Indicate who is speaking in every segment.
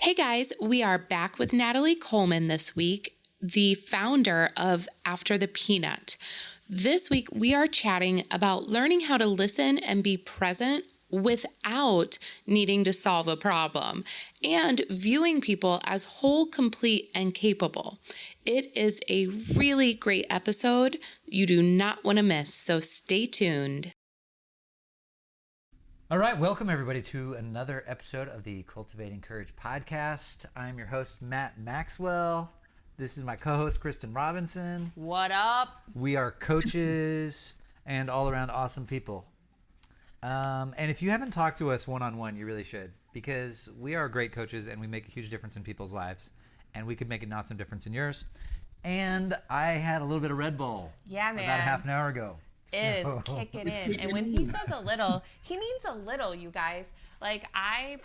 Speaker 1: Hey guys, we are back with Natalie Coleman this week, the founder of After the Peanut. This week, we are chatting about learning how to listen and be present without needing to solve a problem and viewing people as whole, complete, and capable. It is a really great episode you do not want to miss, so stay tuned.
Speaker 2: All right, welcome everybody to another episode of the Cultivating Courage podcast. I'm your host, Matt Maxwell. This is my co-host, Kristin Robinson.
Speaker 3: What up?
Speaker 2: We are coaches and all-around awesome people. And if you haven't talked to us one-on-one, you really should, because we are great coaches and we make a huge difference in people's lives, and we could make an awesome difference in yours. And I had a little bit of Red Bull
Speaker 3: Yeah, man.
Speaker 2: about a half an hour ago.
Speaker 3: It is kicking in. And when he says a little, he means a little, you guys. Like, I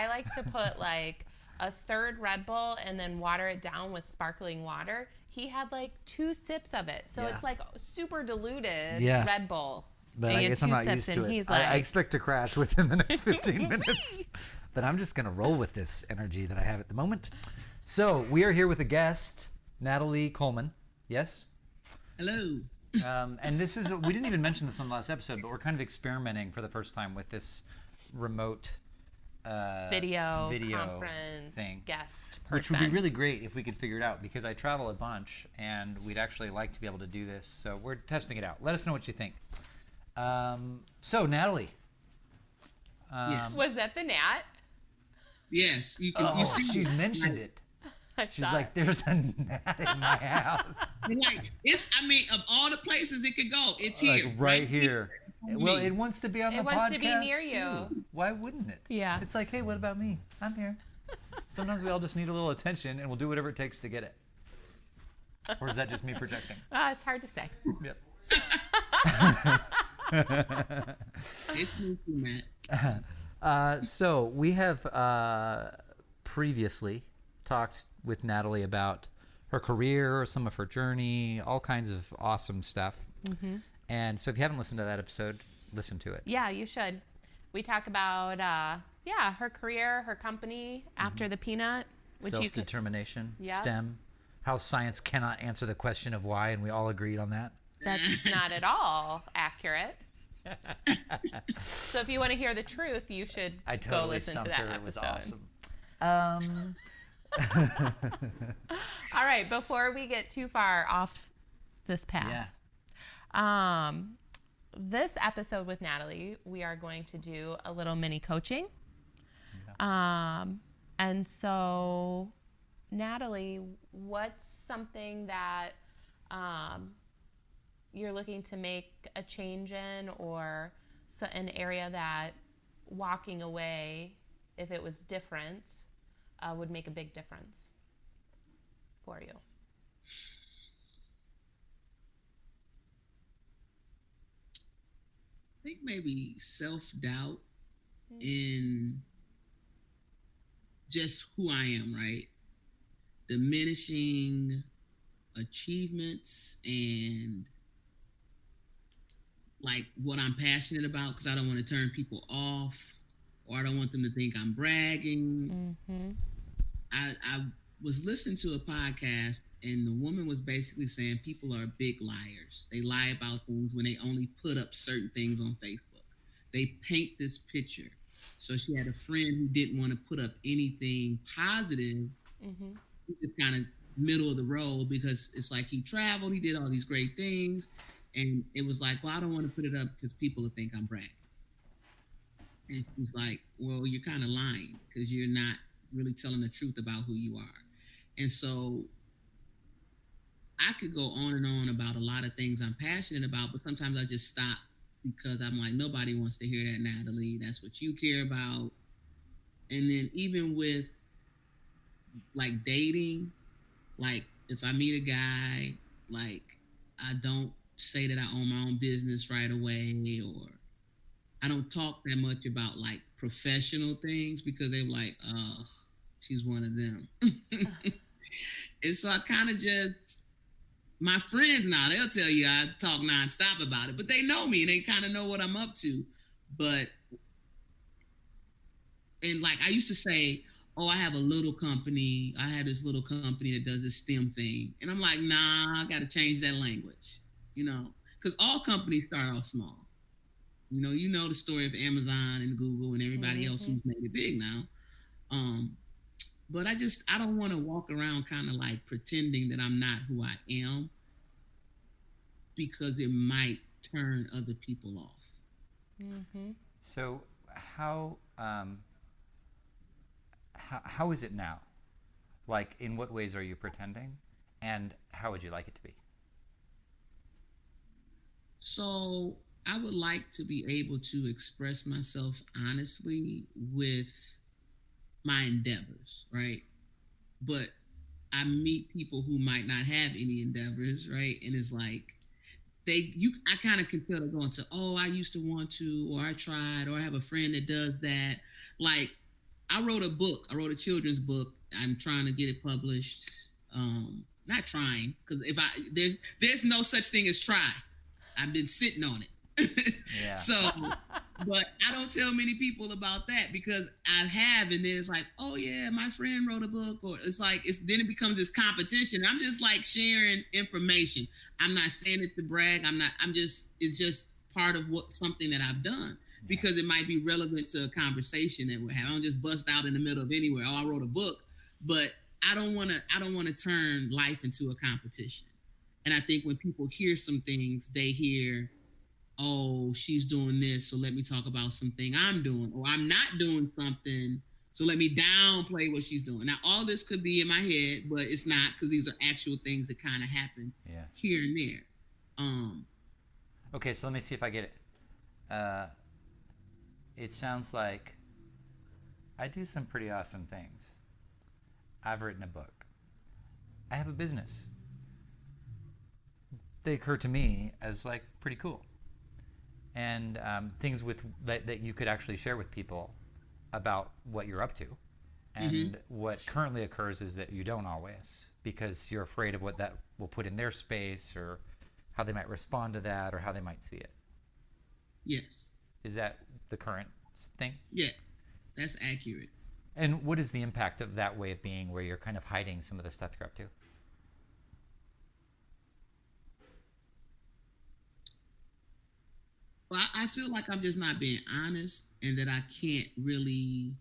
Speaker 3: like to put like a third Red Bull and then water it down with sparkling water. He had like 2 sips of it. So it's like super diluted Red Bull.
Speaker 2: But I guess I'm not used to it. I expect to crash within the next 15 minutes. But I'm just going to roll with this energy that I have at the moment. So we are here with a guest, Natalie Coleman. Yes?
Speaker 4: Hello.
Speaker 2: And this is, we didn't even mention this on the last episode, but we're kind of experimenting for the first time with this remote
Speaker 3: video
Speaker 2: conference
Speaker 3: thing, guest person.
Speaker 2: Which would be really great if we could figure it out, because I travel a bunch and we'd actually like to be able to do this. So we're testing it out. Let us know what you think. So Natalie.
Speaker 4: Yes.
Speaker 3: Was that the gnat?
Speaker 4: Yes. You
Speaker 2: She
Speaker 4: see
Speaker 2: mentioned it. She's like, there's a gnat in my house.
Speaker 4: Like, of all the places it could go, it's
Speaker 2: like
Speaker 4: here.
Speaker 2: Right here. Well, it wants to be on the podcast.
Speaker 3: It wants to be near you.
Speaker 2: Too. Why wouldn't it?
Speaker 3: Yeah.
Speaker 2: It's like, hey, what about me? I'm here. Sometimes we all just need a little attention, and we'll do whatever it takes to get it. Or is that just me projecting?
Speaker 3: It's hard to say.
Speaker 2: Yep.
Speaker 4: It's me too, Matt.
Speaker 2: So we have previously talked with Natalie about her career, some of her journey, all kinds of awesome stuff. Mm-hmm. And so if you haven't listened to that episode, listen to it.
Speaker 3: Yeah, you should. We talk about, her career, her company, After the Peanut. Which
Speaker 2: Self-determination,
Speaker 3: Yep.
Speaker 2: STEM, how science cannot answer the question of why, and we all agreed on that.
Speaker 3: That's not at all accurate. So if you want to hear the truth, you should go listen to that episode.
Speaker 2: It was awesome.
Speaker 3: All right, before we get too far off this path, this episode with Natalie, we are going to do a little mini coaching. And so, Natalie, what's something that you're looking to make a change in, or an area that walking away, if it was different, would make a big difference for you?
Speaker 4: I think maybe self-doubt in just who I am, right? Diminishing achievements and like what I'm passionate about, because I don't want to turn people off, or I don't want them to think I'm bragging.
Speaker 3: Mm-hmm.
Speaker 4: I was listening to a podcast, and the woman was basically saying people are big liars. They lie about things when they only put up certain things on Facebook. They paint this picture. So she had a friend who didn't want to put up anything positive. Mm-hmm. Just kind of middle of the road, because it's like he traveled, he did all these great things, and it was like, well, I don't want to put it up because people will think I'm bragging. And she's like, well, you're kind of lying, because you're not really telling the truth about who you are. And so I could go on and on about a lot of things I'm passionate about, but sometimes I just stop, because I'm like, nobody wants to hear that, Natalie. That's what you care about. And then even with like dating, like if I meet a guy, like I don't say that I own my own business right away, or I don't talk that much about like professional things, because they're like, oh, she's one of them. And so I kind of just, my friends now, they'll tell you I talk nonstop about it, but they know me and they kind of know what I'm up to. But, and like I used to say, oh, I have a little company. I have this little company that does this STEM thing. And I'm like, nah, I got to change that language, because all companies start off small. You know the story of Amazon and Google and everybody else who's made it big now. But I don't want to walk around kind of like pretending that I'm not who I am, because it might turn other people off.
Speaker 2: So how is it now? Like, in what ways are you pretending, and how would you like it to be?
Speaker 4: So I would like to be able to express myself honestly with my endeavors, right? But I meet people who might not have any endeavors, right? And it's like I kind of can tell they're going to, oh, I used to want to, or I tried, or I have a friend that does that. Like, I wrote a children's book. I'm trying to get it published. Not trying, because there's no such thing as try. I've been sitting on it.
Speaker 2: Yeah.
Speaker 4: So, but I don't tell many people about that, because I have, and then it's like, oh yeah, my friend wrote a book, or it's like, then it becomes this competition. I'm just like sharing information. I'm not saying it to brag. It's just part of something that I've done, because it might be relevant to a conversation that we're having. I don't just bust out in the middle of anywhere, oh, I wrote a book. But I don't want to turn life into a competition. And I think when people hear some things, they hear, oh, she's doing this, so let me talk about something I'm doing, or I'm not doing something, so let me downplay what she's doing. Now, all this could be in my head, but it's not, because these are actual things that kind of happen here and there.
Speaker 2: Okay, so let me see if I get it. It sounds like I do some pretty awesome things. I've written a book. I have a business. They occur to me as like pretty cool. And things that you could actually share with people about what you're up to. And what currently occurs is that you don't always, because you're afraid of what that will put in their space, or how they might respond to that, or how they might see it.
Speaker 4: Yes.
Speaker 2: Is that the current thing?
Speaker 4: Yeah, that's accurate.
Speaker 2: And what is the impact of that way of being, where you're kind of hiding some of the stuff you're up to?
Speaker 4: Well, I feel like I'm just not being honest, and that I can't really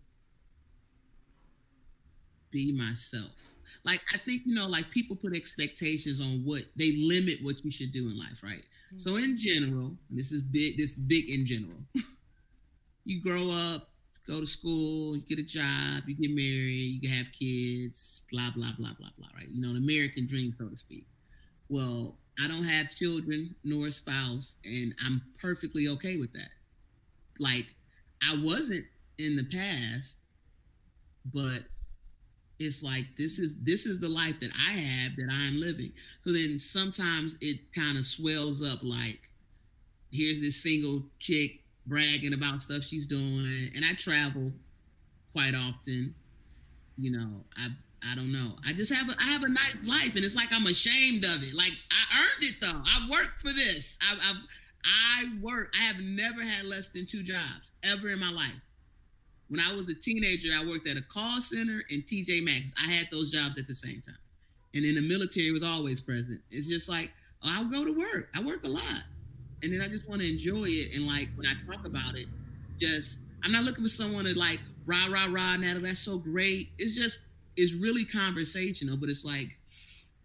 Speaker 4: be myself. Like, I think, like, people put expectations on what they limit what you should do in life, right? So in general, this is big in general. You grow up, go to school, you get a job, you get married, you have kids, blah, blah, blah, blah, blah, right? The American dream, so to speak. Well, I don't have children nor a spouse, and I'm perfectly okay with that. Like, I wasn't in the past, but it's like, this is the life that I have, that I'm living. So then sometimes it kind of swells up, like, here's this single chick bragging about stuff she's doing, and I travel quite often. I don't know. I have a nice life, and it's like I'm ashamed of it. Like, I earned it though. I worked for this. I work. I have never had less than 2 jobs ever in my life. When I was a teenager, I worked at a call center and TJ Maxx. I had those jobs at the same time. And then the military was always present. It's just like, I'll go to work. I work a lot. And then I just want to enjoy it. And like, when I talk about it, I'm not looking for someone to like, rah, rah, rah, Natalie, that's so great. It's really conversational, but it's like,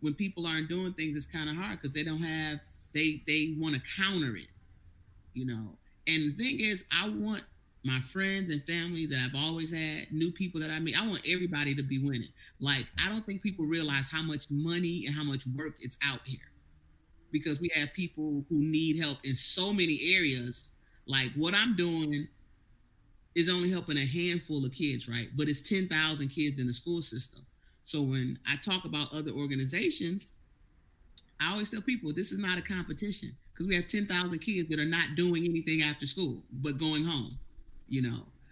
Speaker 4: when people aren't doing things, it's kind of hard, because they want to counter it, And the thing is, I want my friends and family that I've always had, new people that I meet, I want everybody to be winning. Like, I don't think people realize how much money and how much work it's out here, because we have people who need help in so many areas. Like, what I'm doing is only helping a handful of kids, right? But it's 10,000 kids in the school system. So when I talk about other organizations, I always tell people, this is not a competition, because we have 10,000 kids that are not doing anything after school but going home,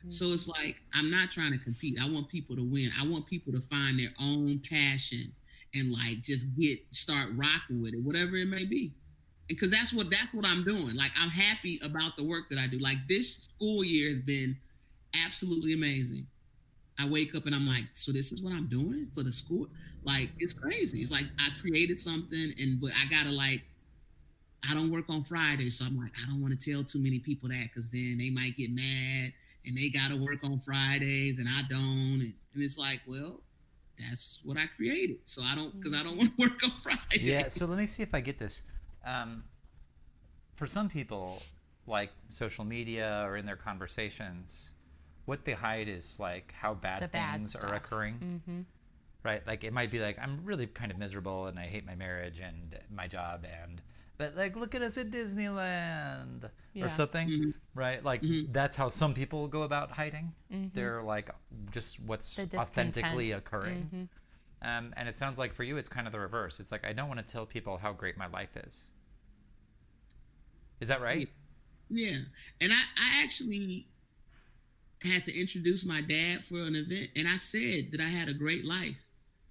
Speaker 4: So it's like, I'm not trying to compete. I want people to win. I want people to find their own passion and like just start rocking with it, whatever it may be. Because that's what I'm doing. Like, I'm happy about the work that I do. Like, this school year has been absolutely amazing. I wake up and I'm like, so this is what I'm doing for the school? Like, it's crazy. It's like I created something, but I gotta like, I don't work on Fridays, so I'm like, I don't want to tell too many people that because then they might get mad and they gotta work on Fridays and I don't. And it's like, well, that's what I created, so I don't, because I don't want to work on Fridays.
Speaker 2: Yeah. So let me see if I get this. For some people, like social media or in their conversations, what they hide is like how bad
Speaker 3: The bad
Speaker 2: things are
Speaker 3: stuff.
Speaker 2: occurring. Right? Like it might be like I'm really kind of miserable and I hate my marriage and my job but like look at us at Disneyland
Speaker 1: Yeah.
Speaker 2: or something, right? Like that's how some people go about hiding. They're like just what's
Speaker 1: The discontent.
Speaker 2: authentically occurring. And it sounds like for you it's kind of the reverse. It's like I don't want to tell people how great my life is. Is that right?
Speaker 4: Yeah. And I actually had to introduce my dad for an event, and I said that I had a great life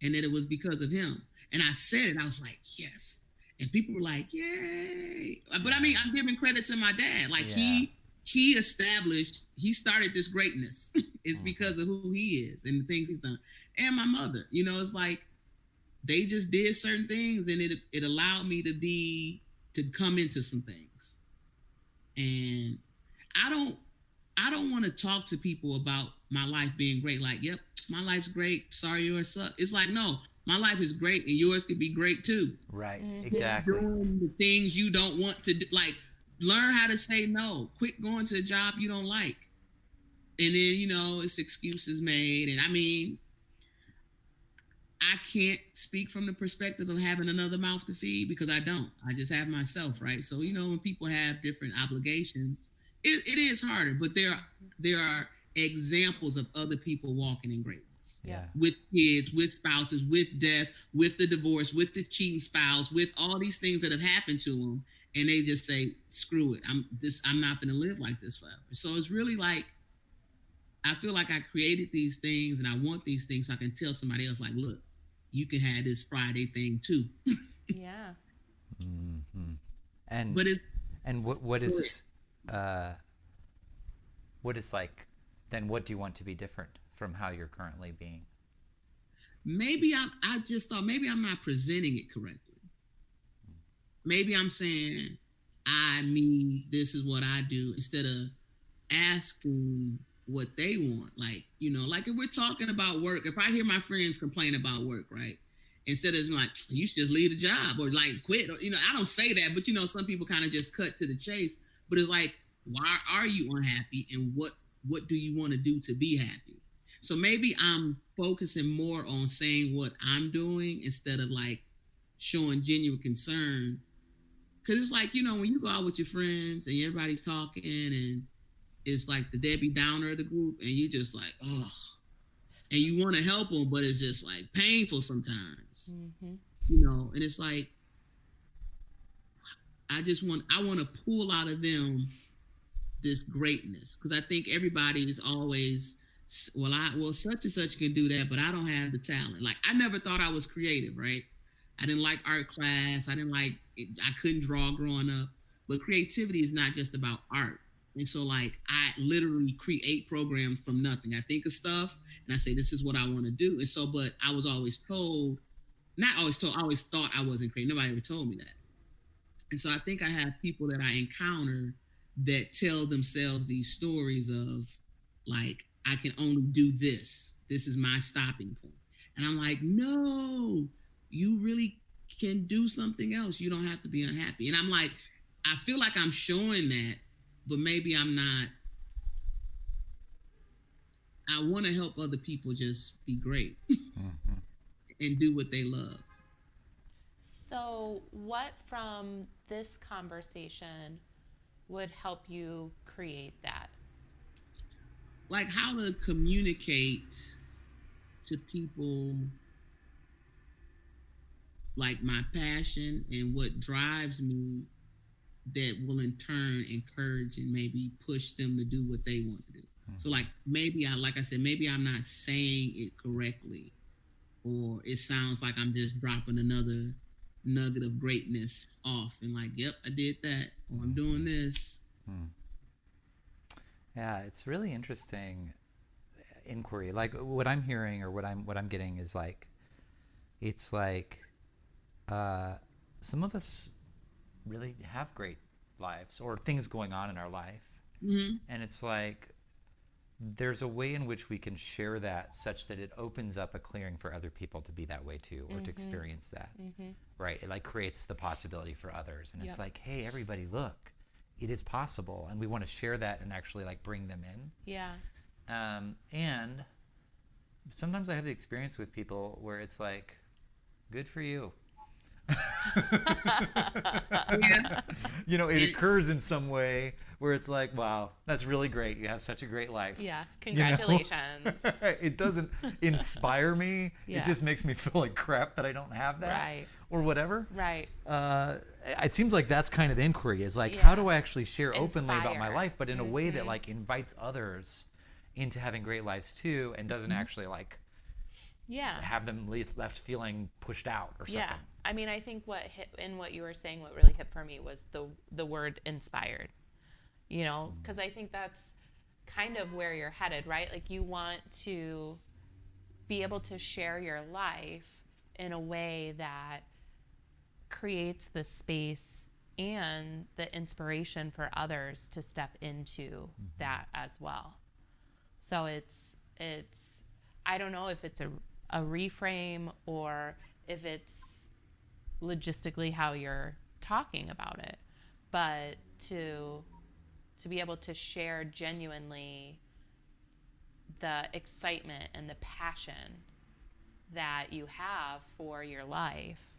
Speaker 4: and that it was because of him. And I said it, I was like, yes. And people were like, yay. But I mean, I'm giving credit to my dad. Like he started this greatness. It's because of who he is and the things he's done. And my mother, it's like they just did certain things, and it allowed me to come into some things. And I don't want to talk to people about my life being great. Like, yep, my life's great. Sorry yours sucks. It's like, no, my life is great and yours could be great too.
Speaker 2: Right. Exactly.
Speaker 4: Doing the things you don't want to do. Like, learn how to say no. Quit going to a job you don't like. And then, it's excuses made. And I mean, I can't speak from the perspective of having another mouth to feed because I don't. I just have myself, right? So, when people have different obligations, it is harder, but there are examples of other people walking in greatness.
Speaker 2: Yeah.
Speaker 4: With kids, with spouses, with death, with the divorce, with the cheating spouse, with all these things that have happened to them, and they just say, "Screw it, I'm not going to live like this forever." So it's really like I feel like I created these things, and I want these things so I can tell somebody else, like, "Look, you can have this Friday thing too."
Speaker 1: Yeah.
Speaker 2: And
Speaker 4: But
Speaker 2: what is like then what do you want to be different from how you're currently being?
Speaker 4: maybe I just thought maybe I'm not presenting it correctly. Maybe I'm saying me, this is what I do, instead of asking what they want. Like, like if we're talking about work, if I hear my friends complain about work, right? Instead of like, you should just leave the job or like quit, or, I don't say that, but some people kind of just cut to the chase. But it's like, why are you unhappy, and what do you want to do to be happy? So maybe I'm focusing more on saying what I'm doing instead of like showing genuine concern. Because it's like, when you go out with your friends and everybody's talking and it's like the Debbie Downer of the group, and you just like, oh, and you want to help them, but it's just like painful sometimes, and it's like, I want to pull out of them this greatness, because I think everybody is always, well, such and such can do that, but I don't have the talent. Like, I never thought I was creative, right? I didn't like art class. I couldn't draw growing up. But creativity is not just about art. And so, like, I literally create programs from nothing. I think of stuff, and I say, this is what I want to do. And so, but I was always told, not always told, I always thought I wasn't creative. Nobody ever told me that. And so I think I have people that I encounter that tell themselves these stories of, like, I can only do this. This is my stopping point. And I'm like, no, you really can do something else. You don't have to be unhappy. And I'm like, I feel like I'm showing that, but maybe I'm not. I want to help other people just be great and do what they love.
Speaker 1: So, what from this conversation would help you create that?
Speaker 4: Like, how to communicate to people, like, my passion and what drives me, that will in turn encourage and maybe push them to do what they want to do. So, like, maybe maybe I'm not saying it correctly, or it sounds like I'm just dropping another nugget of greatness off and like, yep, I did that, or I'm doing this.
Speaker 2: Yeah, it's really interesting inquiry. Like what I'm hearing or what I'm getting is like, it's like some of us really have great lives or things going on in our life. And it's like there's a way in which we can share that such that it opens up a clearing for other people to be that way too, or to experience that. Right? It like creates the possibility for others. And it's like, hey, everybody, look, it is possible. And we want to share that and actually like bring them in.
Speaker 3: Yeah.
Speaker 2: And sometimes I have the experience with people where it's like, good for you. You know, it occurs in some way where it's like, wow, that's really great. You have such a great life.
Speaker 3: Yeah. Congratulations.
Speaker 2: You know? It doesn't inspire me.
Speaker 3: Yeah.
Speaker 2: It just makes me feel like crap that I don't have that.
Speaker 3: Right.
Speaker 2: Or whatever.
Speaker 3: Right.
Speaker 2: It seems like that's kind of the inquiry is like, how do I actually share openly about my
Speaker 3: Inspire.
Speaker 2: life, but in a way that like invites others into having great lives too, and doesn't actually like have them left feeling pushed out or something.
Speaker 3: Yeah. I mean, I think what hit in what you were saying, what really hit for me was the word inspired, you know, because I think that's kind of where you're headed, right? Like you want to be able to share your life in a way that creates the space and the inspiration for others to step into that as well. So it's I don't know if it's a reframe or if it's logistically how you're talking about it, but to be able to share genuinely the excitement and the passion that you have for your life.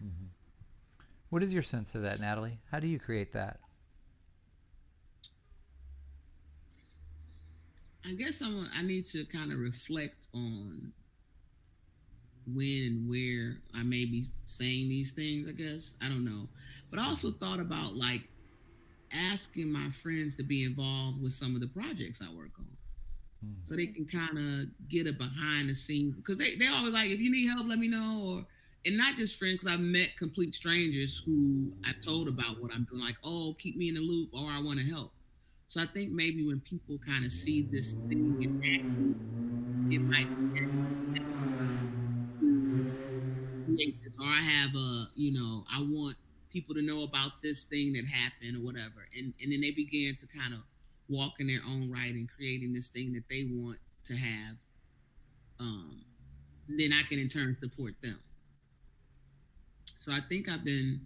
Speaker 2: What is your sense of that, Natalie? How do you create that?
Speaker 4: I guess I need to kind of reflect on when and where I may be saying these things, I guess. I don't know. But I also thought about like asking my friends to be involved with some of the projects I work on. So they can kind of get a behind the scenes, because they always like, if you need help, let me know. And not just friends, because I've met complete strangers who I told about what I'm doing, like, oh, keep me in the loop, or I want to help. So I think maybe when people kind of see this thing in action, it might create this, or I have I want people to know about this thing that happened or whatever. And then they begin to kind of walk in their own right and creating this thing that they want to have. Then I can in turn support them. So I think I've been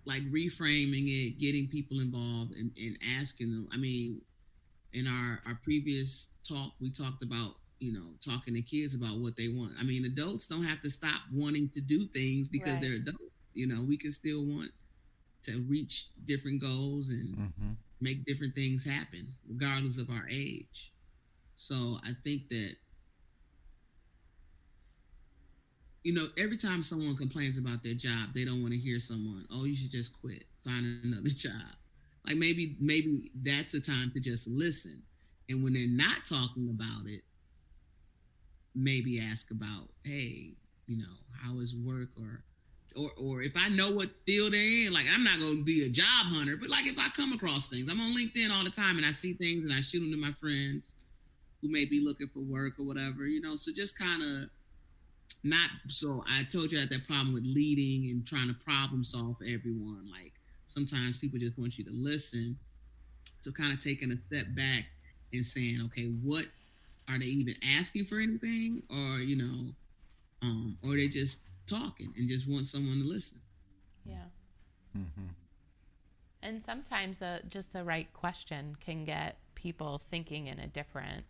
Speaker 4: like reframing it, getting people involved and asking them. I mean, in our previous talk, we talked about, talking to kids about what they want. I mean, adults don't have to stop wanting to do things because they're adults. We can still want to reach different goals and make different things happen, regardless of our age. So I think that, every time someone complains about their job, they don't want to hear someone, oh, you should just quit, find another job. Like maybe that's a time to just listen. And when they're not talking about it, maybe ask about, hey, how is work, or if I know what field they're in, like I'm not going to be a job hunter, but like if I come across things, I'm on LinkedIn all the time and I see things and I shoot them to my friends who may be looking for work or whatever, so just kind of so I told you I had that problem with leading and trying to problem solve for everyone. Like sometimes people just want you to listen. So kind of taking a step back and saying, okay, what are they even asking for anything? Or, or they just talking and just want someone to listen.
Speaker 3: Yeah. And sometimes just the right question can get people thinking in a different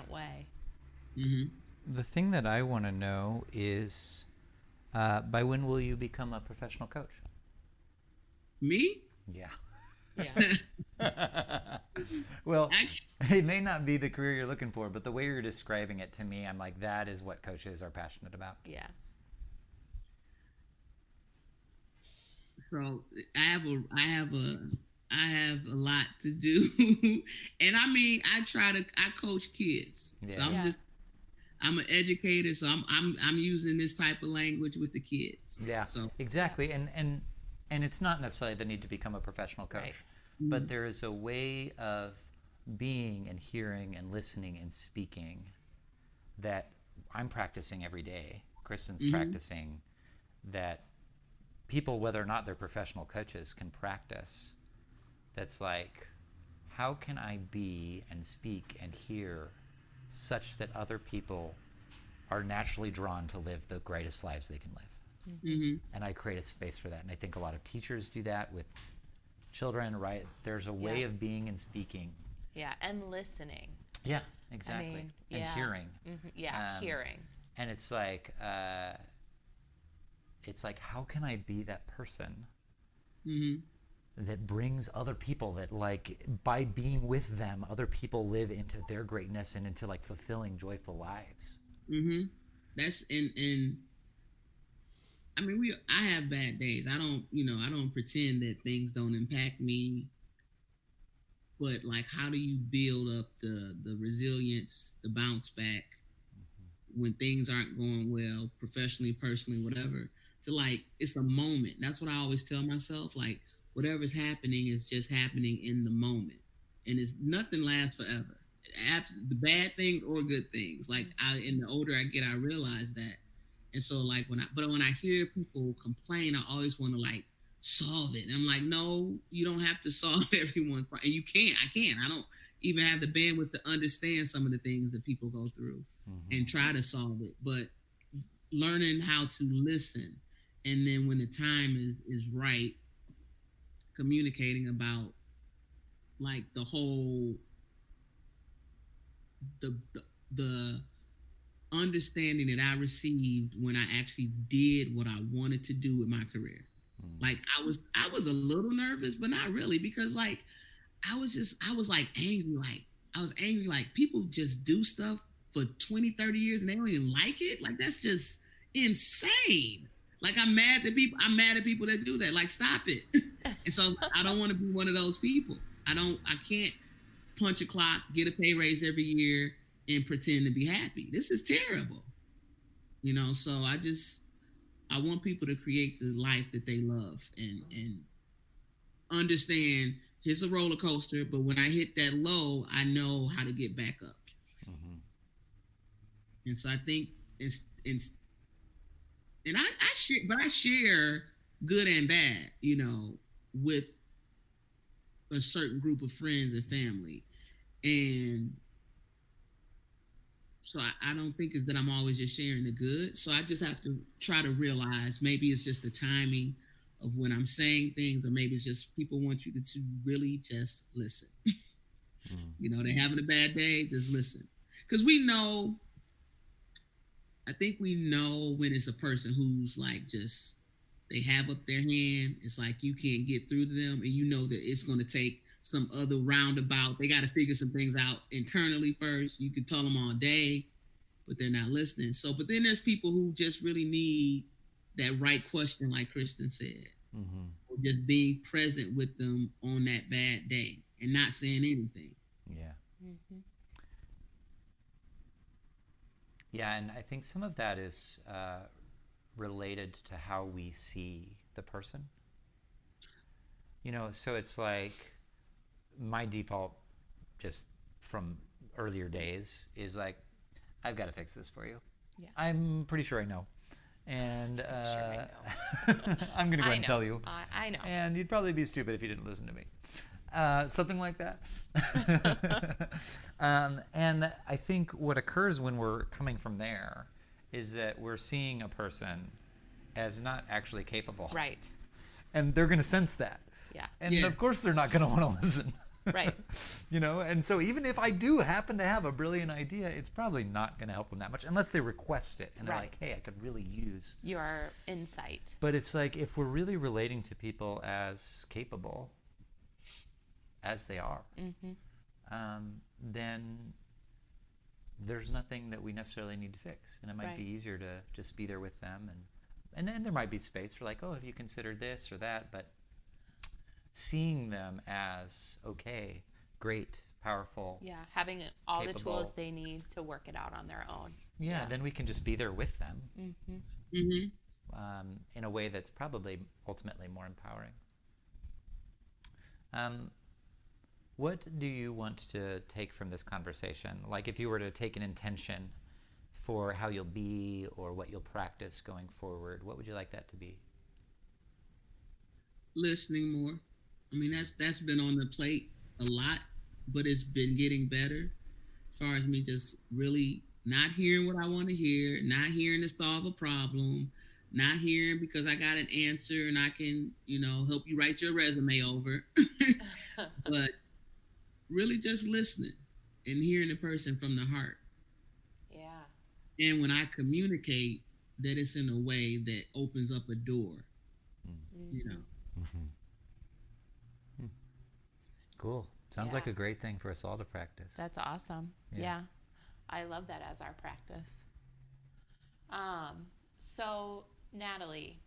Speaker 3: way.
Speaker 2: The thing that I want to know is, by when will you become a professional coach?
Speaker 4: Me?
Speaker 2: Yeah.
Speaker 3: Yeah.
Speaker 2: Well, it may not be the career you're looking for, but the way you're describing it to me, I'm like, that is what coaches are passionate about.
Speaker 3: Yeah.
Speaker 4: So I have a lot to do. And I mean, I coach kids. Yeah. So I'm an educator, so I'm using this type of language with the kids.
Speaker 2: Yeah.
Speaker 4: So
Speaker 2: exactly. And it's not necessarily the need to become a professional coach, but there is a way of being and hearing and listening and speaking that I'm practicing every day. Kristin's practicing, that people, whether or not they're professional coaches, can practice. That's like, how can I be and speak and hear such that other people are naturally drawn to live the greatest lives they can live?
Speaker 4: Mm-hmm.
Speaker 2: And I create a space for that. And I think a lot of teachers do that with children, right? There's a way of being and speaking.
Speaker 3: Yeah, and listening.
Speaker 2: Yeah, exactly.
Speaker 3: I mean,
Speaker 2: and hearing.
Speaker 3: Mm-hmm. Yeah, hearing.
Speaker 2: And it's like, how can I be that person that brings other people, that like by being with them, other people live into their greatness and into like fulfilling, joyful lives.
Speaker 4: That's and I mean, I have bad days. I don't pretend that things don't impact me. But like, how do you build up the resilience, the bounce back when things aren't going well, professionally, personally, whatever? To like, it's a moment. That's what I always tell myself. Like, whatever's happening is just happening in the moment, and it's nothing lasts forever. The bad things or good things. Like, and the older I get, I realize that. And so like when I hear people complain, I always want to like solve it. And I'm like, no, you don't have to solve everyone's problem. And you can't. I don't even have the bandwidth to understand some of the things that people go through and try to solve it. But learning how to listen, and then when the time is right, communicating about like the whole the understanding that I received when I actually did what I wanted to do with my career. Like I was a little nervous, but not really, because like I was angry like people just do stuff for 20, 30 years and they don't even like it. Like, that's just insane. Like, I'm mad at people that do that. Like, stop it. And so I don't want to be one of those people. I can't punch a clock, get a pay raise every year, and pretend to be happy. This is terrible. So I want people to create the life that they love and understand it's a roller coaster, but when I hit that low, I know how to get back up. And so I think I share good and bad, with a certain group of friends and family. And so I don't think it's that I'm always just sharing the good. So I just have to try to realize maybe it's just the timing of when I'm saying things, or maybe it's just people want you to really just listen. They're having a bad day, just listen. Because I think we know when it's a person who's like just, they have up their hand. It's like you can't get through to them, and that it's going to take some other roundabout. They got to figure some things out internally first. You can tell them all day, but they're not listening. So, but then there's people who just really need that right question, like Kristin said, or just being present with them on that bad day and not saying anything.
Speaker 2: Yeah. Yeah, and I think some of that is related to how we see the person. So it's like my default, just from earlier days, is like, I've got to fix this for you.
Speaker 3: Yeah.
Speaker 2: I'm pretty sure I know. And
Speaker 3: Sure I know.
Speaker 2: I'm going to go ahead and tell you.
Speaker 3: I know.
Speaker 2: And you'd probably be stupid if you didn't listen to me. Something like that. And I think what occurs when we're coming from there is that we're seeing a person as not actually capable.
Speaker 3: Right.
Speaker 2: And they're going to sense that.
Speaker 3: Yeah.
Speaker 2: And of course they're not going to want to listen.
Speaker 3: Right.
Speaker 2: And so even if I do happen to have a brilliant idea, it's probably not going to help them that much unless they request it and they're like, hey, I could really use
Speaker 3: your insight.
Speaker 2: But it's like, if we're really relating to people as capable as they are, then there's nothing that we necessarily need to fix. And it might be easier to just be there with them. And then there might be space for like, oh, have you considered this or that? But seeing them as, okay, great, powerful.
Speaker 3: Yeah, having all
Speaker 2: capable,
Speaker 3: the tools they need to work it out on their own.
Speaker 2: Yeah, then we can just be there with them in a way that's probably ultimately more empowering. What do you want to take from this conversation? Like if you were to take an intention for how you'll be or what you'll practice going forward, what would you like that to be?
Speaker 4: Listening more. I mean, that's been on the plate a lot, but it's been getting better as far as me just really not hearing what I want to hear, not hearing to solve a problem, not hearing because I got an answer and I can, help you write your resume over, but really just listening and hearing the person from the heart.
Speaker 3: Yeah.
Speaker 4: And when I communicate, that it's in a way that opens up a door,
Speaker 2: Cool. Sounds like a great thing for us all to practice.
Speaker 3: That's awesome. Yeah. I love that as our practice. So Natalie,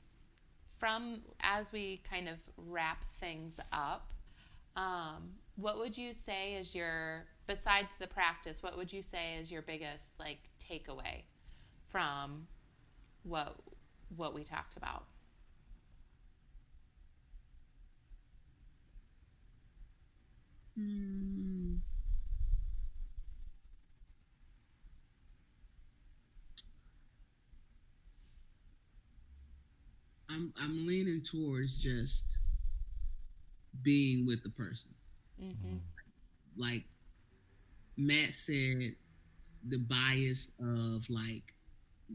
Speaker 3: as we kind of wrap things up, what would you say is besides the practice, what would you say is your biggest takeaway from what we talked about?
Speaker 4: I'm leaning towards just being with the person. Mm-hmm. Like Matt said, the bias of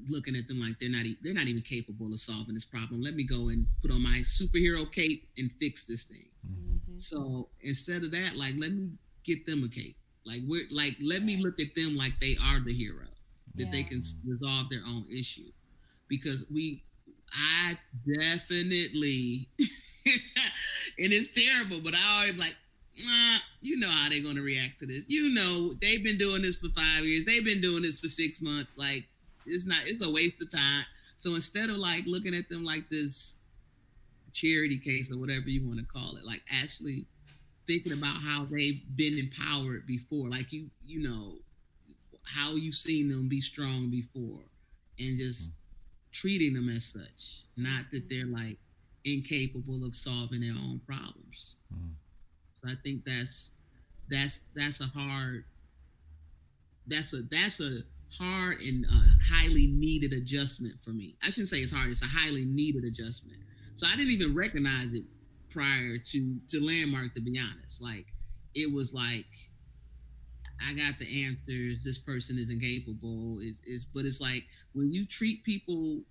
Speaker 4: looking at them like they're not even capable of solving this problem. Let me go and put on my superhero cape and fix this thing. Mm-hmm. So instead of that, let me get them a cape. Let me look at them like they are the hero, that they can resolve their own issue. Because I definitely, and it's terrible, but I already you know how they're going to react to this. They've been doing this for 5 years. They've been doing this for 6 months. It's a waste of time. So instead of looking at them like this charity case or whatever you want to call it, actually thinking about how they've been empowered before, how you've seen them be strong before, and just treating them as such, not that they're incapable of solving their own problems. So I think that's a hard and highly needed adjustment for me. I shouldn't say it's hard, it's a highly needed adjustment. So I didn't even recognize it prior to Landmark, to be honest. It was I got the answers, this person is incapable, but it's when you treat people,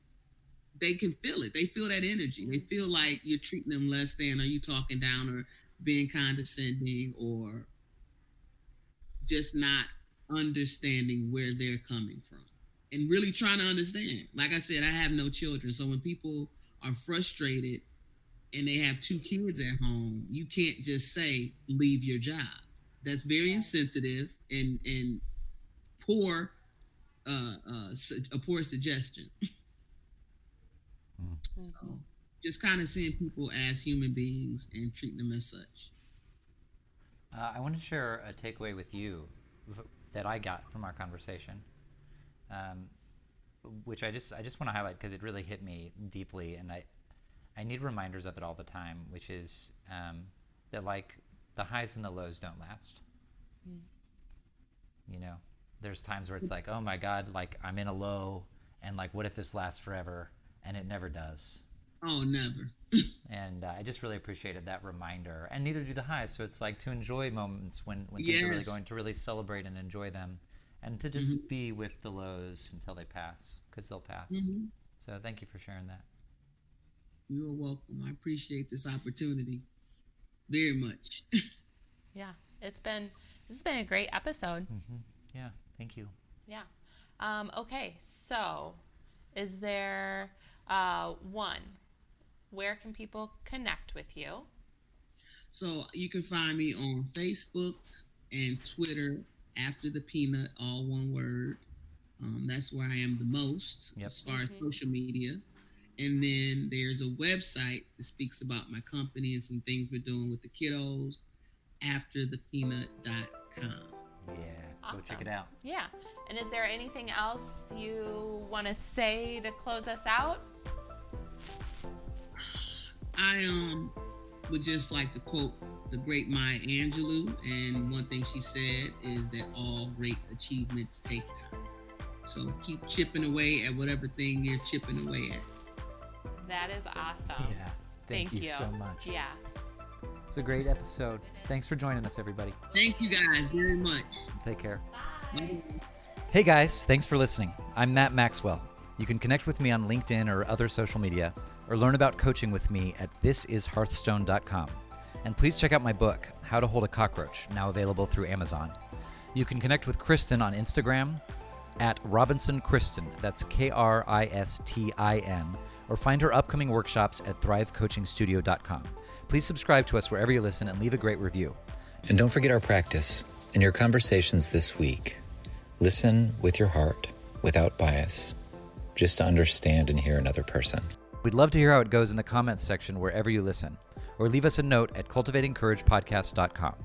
Speaker 4: they can feel it. They feel that energy. They feel like you're treating them less than, or you talking down, or being condescending, or just not understanding where they're coming from and really trying to understand. Like I said, I have no children. So when people are frustrated and they have 2 kids at home, you can't just say, leave your job. That's very insensitive and poor, a poor suggestion. So just kind of seeing people as human beings and treating them as such.
Speaker 2: I want to share a takeaway with you that I got from our conversation, which I just want to highlight because it really hit me deeply, and I need reminders of it all the time, which is that the highs and the lows don't last. There's times where it's oh my God, I'm in a low, and what if this lasts forever? And it never does.
Speaker 4: Oh, never.
Speaker 2: And I just really appreciated that reminder. And neither do the highs. So it's to enjoy moments when things are really going, to really celebrate and enjoy them, and to just be with the lows until they pass, because they'll pass. Mm-hmm. So thank you for sharing that.
Speaker 4: You're welcome. I appreciate this opportunity very much.
Speaker 3: Yeah, this has been a great episode.
Speaker 2: Mm-hmm. Yeah, thank you.
Speaker 3: Yeah. Okay, so is there where can people connect with you?
Speaker 4: So you can find me on Facebook and Twitter, After the Peanut, all one word. That's where I am the most as far as social media. And then there's a website that speaks about my company and some things we're doing with the kiddos, afterthepeanut.com.
Speaker 2: Yeah,
Speaker 3: awesome.
Speaker 2: Go check it out.
Speaker 3: Yeah. And is there anything else you want to say to close us out?
Speaker 4: I would just like to quote the great Maya Angelou, and one thing she said is that all great achievements take time. So keep chipping away at whatever thing you're chipping away at.
Speaker 3: That is awesome.
Speaker 2: Yeah. Thank you so much.
Speaker 3: Yeah.
Speaker 2: It's a great episode. Thanks for joining us, everybody.
Speaker 4: Thank you guys very much.
Speaker 2: Take care.
Speaker 4: Bye.
Speaker 2: Hey guys, thanks for listening. I'm Matt Maxwell. You can connect with me on LinkedIn or other social media, or learn about coaching with me at thisishearthstone.com. And please check out my book, How to Hold a Cockroach, now available through Amazon. You can connect with Kristin on Instagram at Robinson Kristin, that's Kristin, or find her upcoming workshops at thrivecoachingstudio.com. Please subscribe to us wherever you listen and leave a great review.
Speaker 5: And don't forget our practice. In your conversations this week, listen with your heart, without bias, just to understand and hear another person.
Speaker 2: We'd love to hear how it goes in the comments section wherever you listen, or leave us a note at cultivatingcouragepodcast.com.